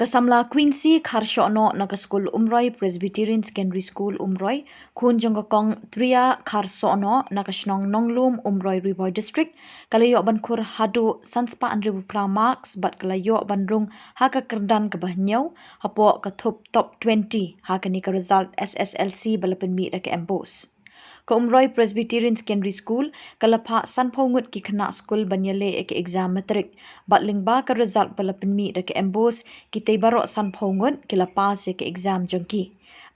Samla Queency Kharshono naka school Umroy Presbyterian Secondary School Umroy kun jongkong Tria Kharsono naka shnong Nonglum Umroy Riboy District kalayo bankur hadu sanspa andribu marks bat kalayo bandrung Haka Kyrdan ke Hynniew hapo ke Thup top 20 Haka ni ke result SSLC balapan mi ke embos. Ke Umroy Presbyterian Secondary School kalapa sanpongut ki kena school banyale ke exam matrik bat lingba ke result balapan mi ke embos kita barok sanpongut kilapa se ke exam jongki.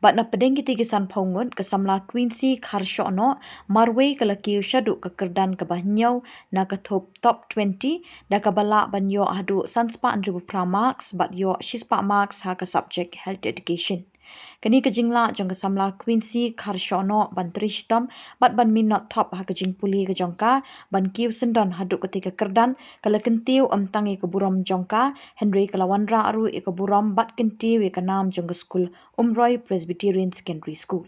Bat na pedeng kita ke sanpongut ke Samla Queency Kharshono marwe kalaki usyadu ke Kyrdan ke Hynniew na ke Thup top 20 da ke balak banyo hadu sanspa andribu marks bat yo shispa marks ha ke subject health education. Kini kejingla jong ke Samla Queency Kharshono ban trishtom bat ban minot top ha kejing puli ke jongka ban kiu sendon haduk ketika Kyrdan kala kentiu tangi ke burom jongka Henry kalawanra aru ke burom bat kentiu ke nam jong ke school Umroy Presbyterian Secondary School.